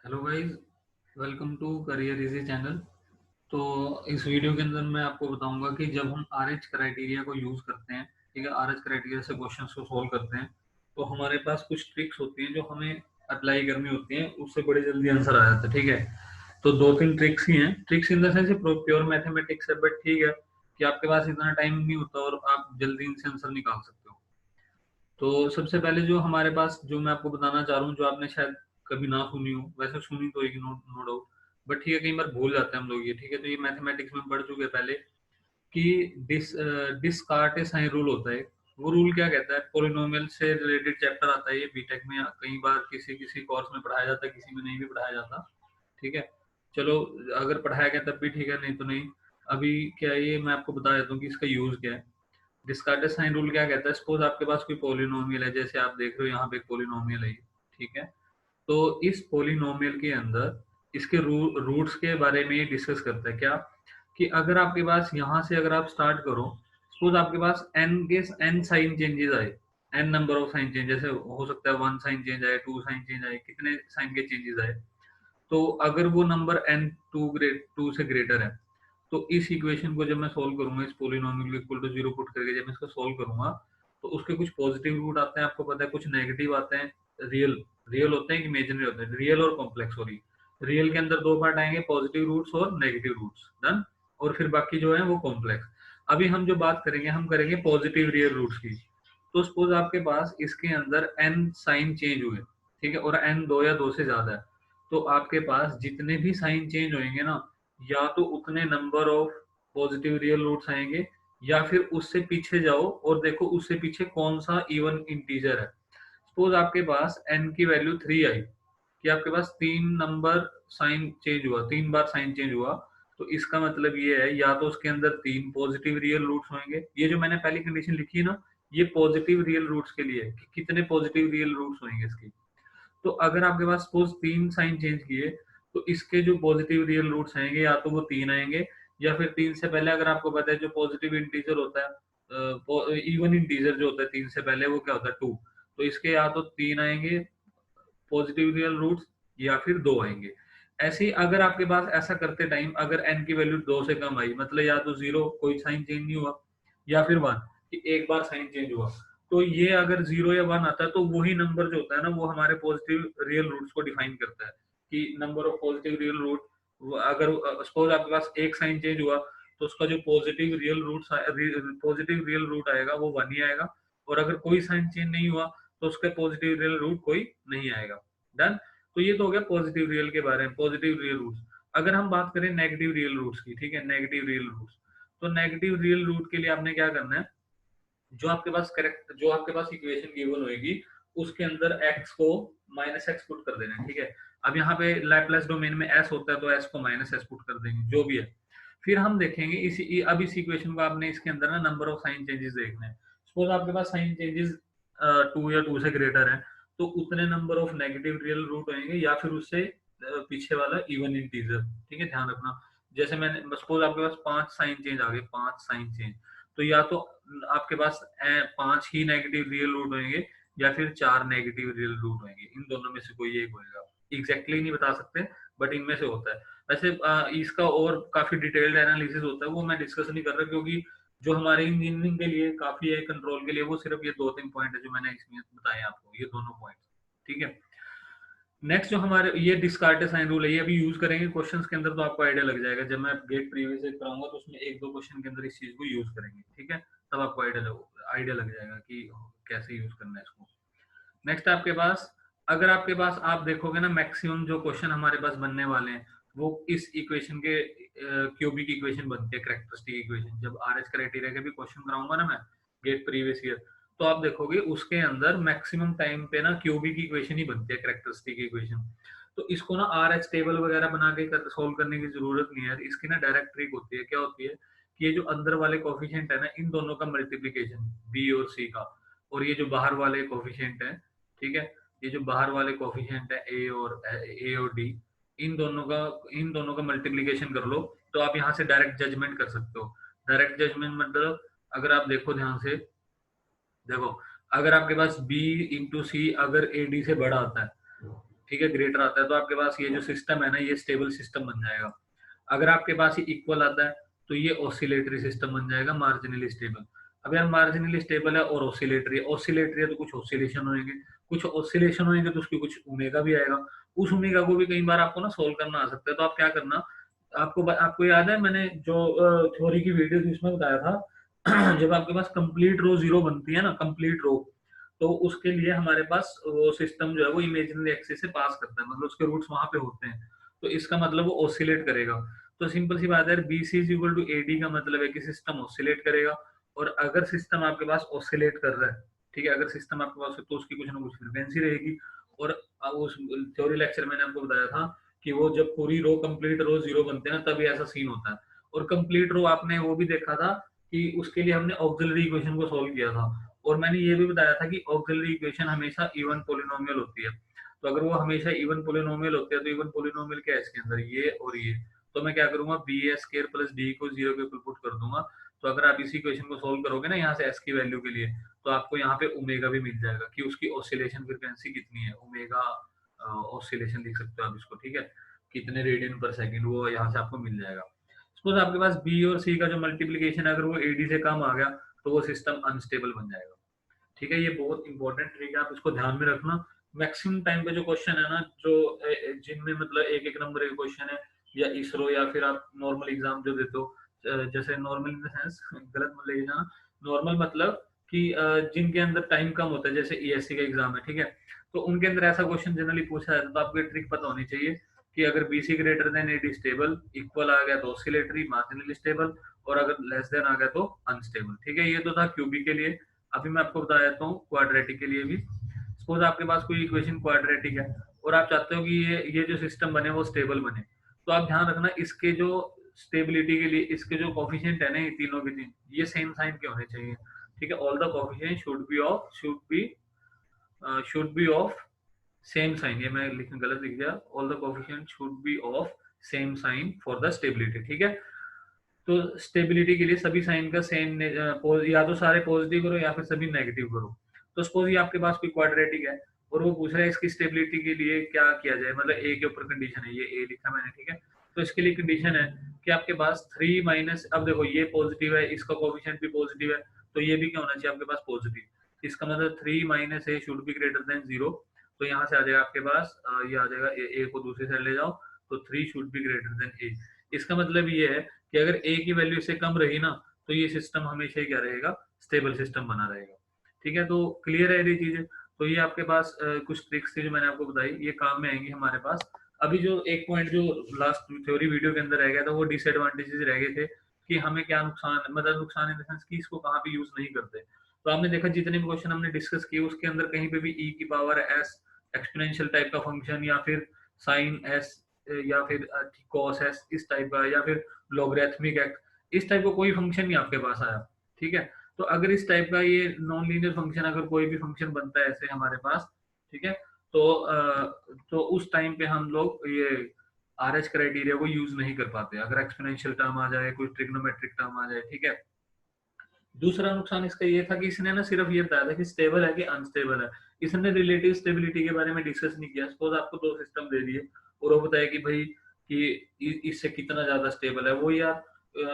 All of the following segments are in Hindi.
Hello guys, welcome to career easy channel. तो इस वीडियो के अंदर मैं आपको बताऊंगा कि जब हम आरएच क्राइटेरिया को यूज करते हैं, ठीक है, आरएच क्राइटेरिया से क्वेश्चंस को सॉल्व करते हैं, तो हमारे पास कुछ ट्रिक्स होती हैं जो हमें अप्लाई करनी होती हैं, उससे बड़े जल्दी आंसर आ जाता है। ठीक है, तो दो तीन ट्रिक्स ही हैं। Tricks in the sense pure mathematics है, बट ठीक है कि आपके पास इतना टाइम नहीं होता और आप जल्दी इनसे आंसर निकाल सकते हो। तो सबसे पहले जो हमारे पास, जो मैं आपको बताना चाह रहा हूँ, जो आपने शायद कभी ना सुनी हो, वैसे सुनी तो एक नो डाउट, बट ठीक है, कई बार भूल जाते हैं हम लोग ये। ठीक है, तो ये मैथमेटिक्स में पढ़ चुके हैं पहले कि डिस्कार्ट साइन रूल होता है। वो रूल क्या कहता है, पोलिनोमियल से रिलेटेड चैप्टर आता है ये बीटेक में, कई बार किसी किसी कोर्स में पढ़ाया जाता है, किसी में नहीं भी पढ़ाया जाता। ठीक है, चलो, अगर पढ़ाया गया तब भी ठीक है, नहीं तो नहीं। अभी क्या है ये मैं आपको बता देता हूँ कि इसका यूज क्या है। डिस्कार्टेड साइन रूल क्या कहता है, सपोज आपके पास कोई पोलिनोमियल है, जैसे आप देख रहे हो यहाँ पे एक पोलिनोमियल है, ठीक है। तो इस पोलिनोमियल के अंदर इसके रूट्स के बारे में ये डिस्कस करता है क्या, कि अगर आपके पास यहाँ से अगर आप स्टार्ट करो, सपोज आपके पास एन के एन साइन चेंजेस आए, n number of sign change, जैसे हो सकता है वन साइन चेंज आए, टू साइन चेंज आए, कितने साइन के चेंजेस आए। तो अगर वो नंबर एन टू से ग्रेटर है, तो इस इक्वेशन को जब मैं सोल्व करूंगा, इस पोलिनोमियल को इक्वल टू जीरो पुट करके जब मैं इसको सोल्व करूंगा, तो उसके कुछ पॉजिटिव रूट आते हैं, आपको पता है, कुछ नेगेटिव आते हैं। रियल रियल होते हैं कि इमेजिनरी होते हैं, रियल और कॉम्प्लेक्स। सॉरी, रियल के अंदर दो पार्ट आएंगे, पॉजिटिव रूट्स और नेगेटिव रूट्स, डन। और फिर बाकी जो है वो कॉम्प्लेक्स। अभी हम जो बात करेंगे, हम करेंगे पॉजिटिव रियल रूट्स की। तो सपोज आपके पास इसके अंदर एन साइन चेंज हुए, ठीक है, और एन दो या दो से ज्यादा है, तो आपके पास जितने भी साइन चेंज होंगे ना, या तो उतने number of positive real roots आएंगे, या फिर उससे पीछे जाओ और देखो उससे पीछे कौन सा इवन इंटीजर है। सपोज आपके पास n की वैल्यू 3 आई, कि आपके पास तीन नंबर साइन चेंज हुआ, तीन बार साइन चेंज हुआ, तो इसका मतलब ये है या तो उसके अंदर तीन पॉजिटिव रियल रूट्स होंगे। ये जो मैंने पहली कंडीशन लिखी है ना, ये पॉजिटिव रियल रूट्स के लिए है कि कितने पॉजिटिव रियल रूट्स होंगे इसकी। तो अगर आपके पास सपोज तीन साइन चेंज किए, तो इसके जो पॉजिटिव रियल रूट्स आएंगे, या तो वो तीन आएंगे, या फिर तीन से पहले, अगर आपको पता है जो पॉजिटिव इंटीजर होता है, इवन इंटीजर जो होता है तीन से पहले, वो क्या होता है, टू। तो इसके या तो तीन आएंगे पॉजिटिव रियल रूट्स, या फिर दो आएंगे। ऐसे ही अगर आपके पास ऐसा करते टाइम अगर n की वैल्यू दो से कम आई, मतलब या तो जीरो, कोई साइन चेंज नहीं हुआ, या फिर वन, कि एक बार साइन चेंज हुआ, तो ये अगर जीरो या वन आता है, तो वही नंबर जो होता है ना, वो हमारे पॉजिटिव रियल रूट्स को डिफाइन करता है, कि number of positive real root. अगर सपोज आपके पास एक साइन चेंज हुआ, तो उसका जो पॉजिटिव रियल रूट आएगा वो वन ही आएगा। और अगर कोई साइन चेंज नहीं हुआ, तो उसके पॉजिटिव रियल रूट कोई नहीं आएगा, डन। तो ये तो हो गया पॉजिटिव रियल के बारे में, पॉजिटिव रियल रूट्स। अगर हम बात करें नेगेटिव रियल रूट्स की, ठीक है, नेगेटिव रियल रूट्स, तो नेगेटिव रियल रूट के लिए आपने क्या करना है, जो आपके पास करेक्ट, जो आपके पास इक्वेशन गिवन होगी, उसके अंदर x को माइनस एक्स पुट कर देना है। ठीक है, अब यहाँ पे लैपलेस डोमेन में s होता है, तो s को माइनस एस पुट कर देंगे, जो भी है। फिर हम देखेंगे अब इस इक्वेशन को आपने इसके अंदर ना नंबर ऑफ साइन चेंजेस देखने हैं। सपोज आपके पास साइन चेंजेस टू या टू से ग्रेटर है, तो उतने number of negative real root होंगे, या फिर उससे पीछे वाला इवन इंटीजर। ठीक है, ध्यान रखना। जैसे मैंने सपोज आपके पास पांच साइन चेंज आ गए, पांच साइन चेंज, तो या तो आपके पास पांच ही नेगेटिव रियल रूट होंगे, या फिर चार नेगेटिव रियल रूट होंगे, इन दोनों में से कोई एक होएगा। एग्जैक्टली नहीं बता सकते, बट इनमें से होता है। वैसे इसका और काफी डिटेल्ड एनालिसिस होता है, वो मैं डिस्कस नहीं कर रहा, क्योंकि जो हमारे इंजीनियरिंग के लिए काफी है, कंट्रोल के लिए, वो सिर्फ ये दो तीन पॉइंट है जो मैंने इसमें बताए आपको, ये दोनों पॉइंट। ठीक है, नेक्स्ट जो हमारे ये डिस्कार्टेड साइन रूल है, ये अभी यूज करेंगे क्वेश्चंस के अंदर, तो आपको आइडिया लग जाएगा। जब मैं गेट प्रीवियस कराऊंगा, तो उसमें एक दो क्वेश्चन के अंदर इस चीज को यूज करेंगे, ठीक है, तब आपको आइडिया लग जाएगा कि कैसे यूज करना है इसको। नेक्स्ट आपके पास, अगर आपके पास आप देखोगे ना, मैक्सिमम जो क्वेश्चन हमारे पास बनने वाले हैं, वो इस इक्वेशन के क्यूबिक इक्वेशन बनती है, कैरेक्टरिस्टिक इक्वेशन। जब आरएच क्राइटेरिया के भी क्वेश्चन कराऊंगा ना मैं, गेट प्रीवियस ईयर, तो आप देखोगे उसके अंदर मैक्सिमम टाइम पे ना क्यूबिक इक्वेशन ही बनती है, कैरेक्टरिस्टिक इक्वेशन। तो इसको ना आरएच टेबल वगैरह बना के सोल्व करने की जरूरत नहीं है। इसकी ना डायरेक्ट ट्रिक होती है, क्या होती है, कि ये जो अंदर वाले कोफिशिएंट है ना, इन दोनों का मल्टीप्लीकेशन, बी और सी का, और ये जो बाहर वाले कोफिशिएंट है, ठीक है, ये जो बाहर वाले कोफिशिएंट है ए और डी, इन दोनों का मल्टीप्लीकेशन कर लो, तो आप यहाँ से डायरेक्ट जजमेंट कर सकते हो। डायरेक्ट जजमेंट मतलब, अगर आप देखो ध्यान से, देखो, अगर आपके पास b इंटू सी अगर ए डी से बड़ा आता है, ठीक है, ग्रेटर आता है, तो आपके पास ये जो सिस्टम है ना, ये स्टेबल सिस्टम बन जाएगा। अगर आपके पास ये इक्वल आता है तो ये ऑसिलेटरी सिस्टम बन जाएगा, मार्जिनली स्टेबल। अब यार मार्जिनली स्टेबल है और ऑसिलेटरी है तो कुछ ऑसिलेशन होंगे, कुछ ऑसिलेशन होंगे तो उसकी कुछ ओमेगा भी आएगा। उस ओमेगा को भी कई बार आपको ना सोल्व करना आ सकता है, तो आप क्या करना, आपको याद है मैंने जो थ्योरी की वीडियो थी उसमें बताया था जब आपके पास कंप्लीट रो जीरो बनती है ना, कंप्लीट रो, तो उसके लिए हमारे पास वो सिस्टम जो है वो इमेजिनरी एक्सिस से पास करता है, मतलब उसके रूट्स वहां पे होते हैं, तो इसका मतलब वो ऑसिलेट करेगा। तो सिंपल सी बात है, B C is equal to A D का मतलब है कि सिस्टम ऑसिलेट करेगा। और अगर सिस्टम आपके पास ऑसिलेट कर रहा है, ठीक है, अगर सिस्टम आपके पास है तो उसकी कुछ ना कुछ फ्रीक्वेंसी रहेगी। और उस थ्योरी लेक्चर मैंने आपको बताया था कि वो जब पूरी रो कंप्लीट रो जीरो बनते हैं ना, तभी ऐसा सीन होता है। और कंप्लीट रो आपने वो भी देखा था कि उसके लिए हमने ऑक्सिलरी इक्वेशन को सोल्व किया था। और मैंने ये भी बताया था कि ऑक्सिलरी इक्वेशन हमेशा इवन पोलिनोमियल होती है। तो अगर वो हमेशा इवन पोलिनोमियल होती है, तो इवन पोलिनोमियल क्या है इसके अंदर, ये और ये, तो मैं क्या करूंगा, बी ए स्क्वायर प्लस डी को जीरो के ऊपर पुट कर दूंगा। तो अगर आप इसी क्वेश्चन को सोल्व करोगे ना यहाँ से एस की वैल्यू के लिए, तो आपको यहाँ पे ओमेगा भी मिल जाएगा कि उसकी ऑसिलेशन फ्रीक्वेंसी कितनी है, ओमेगा ऑसिलेशन लिख सकते हो आप इसको, ठीक है, कितने रेडियन पर सेकंड, वो यहाँ से आपको मिल जाएगा। सपोज आपके पास बी और सी का जो मल्टीप्लीकेशन है, अगर वो एडी से कम आ गया तो वो सिस्टम अनस्टेबल बन जाएगा। ठीक है, ये बहुत इंपॉर्टेंट ट्रिक है, आप इसको ध्यान में रखना। मैक्सिमम टाइम पे जो क्वेश्चन है ना, जो जिनमें मतलब एक एक नंबर के क्वेश्चन है, या इसरो या फिर आप नॉर्मल एग्जाम जो देते हो, जैसे नॉर्मल इन द सेंस गलत मत ले जाना, नॉर्मल मतलब कि जिनके अंदर टाइम कम होता है, जैसे ईएससी का एग्जाम है, ठीक है, तो उनके अंदर ऐसा क्वेश्चन जनरली पूछा जाता है, तो आपको ट्रिक पता होनी चाहिए कि अगर BC greater than AD stable, equal आ गया तो ऑसिलेटरी, मार्जिनली स्टेबल, और अगर लेस देन आ गया तो अनस्टेबल। ठीक है, ये तो था क्यूबी के लिए। अभी मैं आपको बता देता हूँ क्वाड्रेटिक के लिए भी। सपोज आपके पास कोई इक्वेशन क्वाड्रेटिक है और आप चाहते हो कि ये जो सिस्टम बने वो स्टेबल बने, तो आप ध्यान रखना इसके जो स्टेबिलिटी के लिए इसके जो कोफिशिएंट है ना, ये तीनों के तीन ये सेम साइन के होने चाहिए। ठीक है, all the coefficient should be of same sign, ये मैं लिखने गलत लिख दिया, all the coefficient should be of same sign for the stability. ठीक है, तो स्टेबिलिटी के लिए सभी साइन का सेम, या तो सारे पॉजिटिव करो या फिर सभी नेगेटिव करो। तो सपोज ये आपके पास कोई क्वाड्रेटिक है और वो पूछ रहा है इसकी स्टेबिलिटी के लिए क्या किया जाए, मतलब ए के ऊपर कंडीशन है, ये ए लिखा मैंने, ठीक है, तो इसके लिए कंडीशन है कि आपके पास थ्री माइनस, अब देखो ये पॉजिटिव है, इसका कोफिशिएंट भी पॉजिटिव है, तो ये भी क्या होना चाहिए आपके पास, पॉजिटिव। इसका मतलब three minus A should be greater than zero. तो यहाँ से आ जाएगा आपके पास, ये आ जाएगा ए को दूसरी साइड ले जाओ, तो three should be greater than A. इसका मतलब ये है कि अगर ए की वैल्यू से कम रही ना, तो ये सिस्टम हमेशा ही क्या रहेगा, स्टेबल सिस्टम बना रहेगा। ठीक है, तो क्लियर है ये चीजें। तो ये आपके पास कुछ ट्रिक्स थी जो मैंने आपको बताई, ये काम में आएंगी हमारे पास। अभी जो एक पॉइंट जो लास्ट थ्योरी वीडियो के अंदर रह गया था, वो डिसएडवांटेजेस रह गए थे कि हमें क्या नुकसान, मतलब नुकसान इन द सेंस कि इसको कहाँ पे यूज नहीं करते। तो आपने देखा जितने भी क्वेश्चन हमने डिस्कस किए उसके अंदर कहीं पे भी ई की पावर एस एक्सपोनेंशियल टाइप का फंक्शन, या फिर साइन एस, या फिर कॉस एस इस टाइप का, या फिर लॉगरिथमिक एक्ट इस टाइप का कोई फंक्शन नहीं आपके पास आया। ठीक है, तो अगर इस टाइप का ये नॉन लीनियर फंक्शन, अगर कोई भी फंक्शन बनता है ऐसे हमारे पास, ठीक है, तो उस टाइम पे हम लोग ये आर एच क्राइटेरिया को यूज नहीं कर पाते, अगर एक्सपोनेंशियल टर्म आ जाए, कोई ट्रिग्नोमेट्रिक टर्म आ जाए। ठीक है, दूसरा नुकसान इसका ये था कि इसने ना सिर्फ ये बताया था कि स्टेबल है कि अनस्टेबल है, इसने रिलेटिव स्टेबिलिटी के बारे में डिस्कस नहीं किया। सपोज आपको दो सिस्टम दे दिए और वो बताया कि भाई कि इससे कितना ज्यादा स्टेबल है, वो यार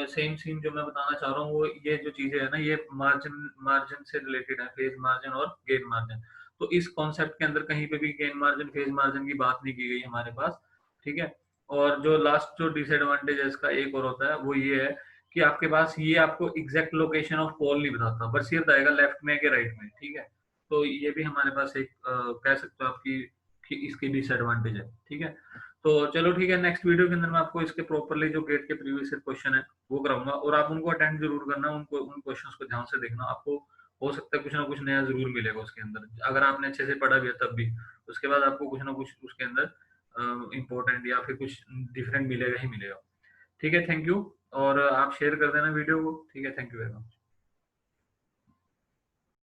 सेम सीन जो मैं बताना चाह रहा हूँ, वो ये जो चीजें है ना, ये मार्जिन मार्जिन से रिलेटेड है, फेज मार्जिन और गेन मार्जिन। तो इस कॉन्सेप्ट के अंदर कहीं पे भी गेन मार्जिन फेज मार्जिन की बात नहीं की गई हमारे पास। ठीक है, और जो लास्ट जो डिसएडवांटेज है इसका एक और होता है, वो ये है कि आपके पास ये आपको एग्जैक्ट लोकेशन ऑफ पोल नहीं बताता, बस ये बताएगा लेफ्ट में कि राइट में। ठीक है, तो ये भी हमारे पास एक कह सकते हो आपकी कि इसकी डिसएडवांटेज है। ठीक है, तो चलो ठीक है, नेक्स्ट वीडियो के अंदर मैं आपको इसके प्रॉपरली जो गेट के प्रीवियस क्वेश्चन है वो कराऊंगा, और आप उनको अटेंड जरूर करना, उनको उन क्वेश्चंस को ध्यान से देखना, आपको हो सकता है कुछ ना कुछ नया जरूर मिलेगा उसके अंदर, अगर आपने अच्छे से पढ़ा भी है तब भी, उसके बाद आपको कुछ ना कुछ उसके अंदर इम्पोर्टेंट या फिर कुछ डिफरेंट मिलेगा ही मिलेगा। ठीक है, थैंक यू, और आप शेयर कर देना वीडियो को। ठीक है, थैंक यू वेरी मच।